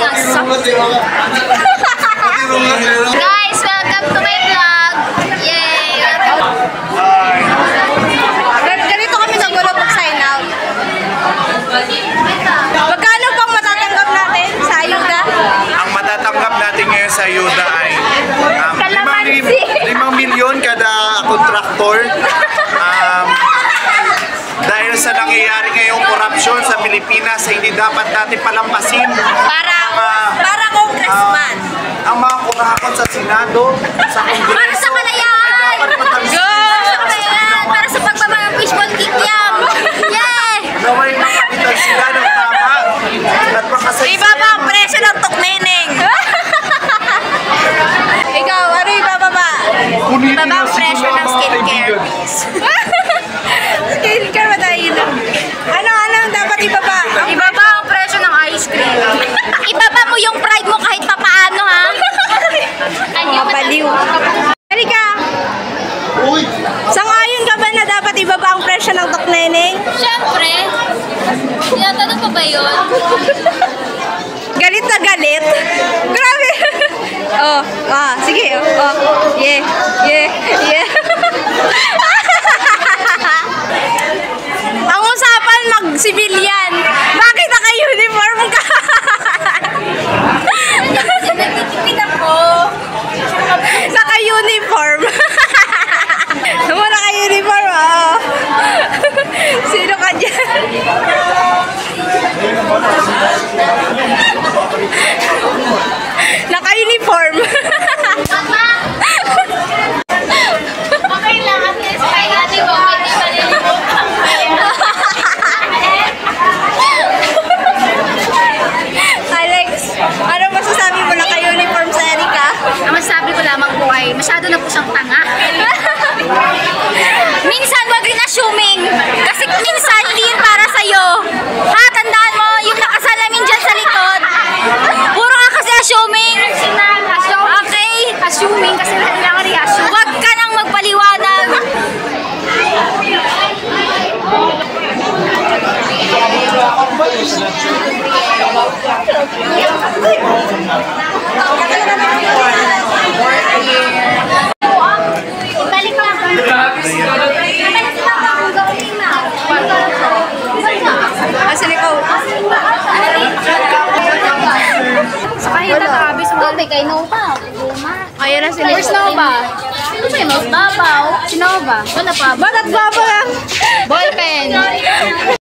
Guys, welcome to my vlog. Yay! Ganito kami siguro mag-sign out. Magkano pang matatanggap natin sa ayuda? Ang matatanggap natin ngayon sa ayuda ay 5 milyon kada kontraktor. Dahil sa nangyayari ngayong korupsyon sa Pilipinas, hindi dapat natin palampasin Para congressman. ang mga kurakot sa Senado, sa Kongreso. Para sa kalayaan! Para sa kalayaan! Para sa pagmamahal fishball kikiam! Yay! Gawin ng kapital sila ng tama at makasaya. Ibaba ang presyo ng tukneneng. Ikaw, ano ibababa? Ibaba ang presyo ng skincare. Skincare ba tayo yun? Ano dapat ibaba? Ibaba ang presyo ng ice cream. Ibaba mo yung pride mo kahit papaano, ha? Mabaliw. Halika! Sangayon ka ba na dapat ibaba ang presyo ng tukneneng? Siyempre. Tinatanong pa ba yun? Galit na galit? Grabe! Sige. Yeah. Ang usapan mag-civilian. Bakit naka-uniform ka? Nagtitipid ako. Naka-uniform. Naka-uniform, Sino ka dyan? Naka-uniform. Okay lang. At least kay ate mo, hindi pa rin Alex, ano masasabi mo naka-uniform sa Erika? Ang masasabi ko lamang po ay masyado na po siyang tanga. Minsan wag rin assuming. Kasi minsan hindi yun para sa'yo. Ha, tandaan mo, yung nakasalamin dyan sa likod. Puro ka kasi assuming. Okay? Assuming kasi kailangan reaction. Wag ka nang magpaliwanag. Balik lang. Asan ikaw? Sa kahit natabis mo. Ito, kay Nova. Ayan na sila. Where's Nova? Ano ba yung Nova? Si Nova. Wala pa. Ba't at baba lang? Ballpen.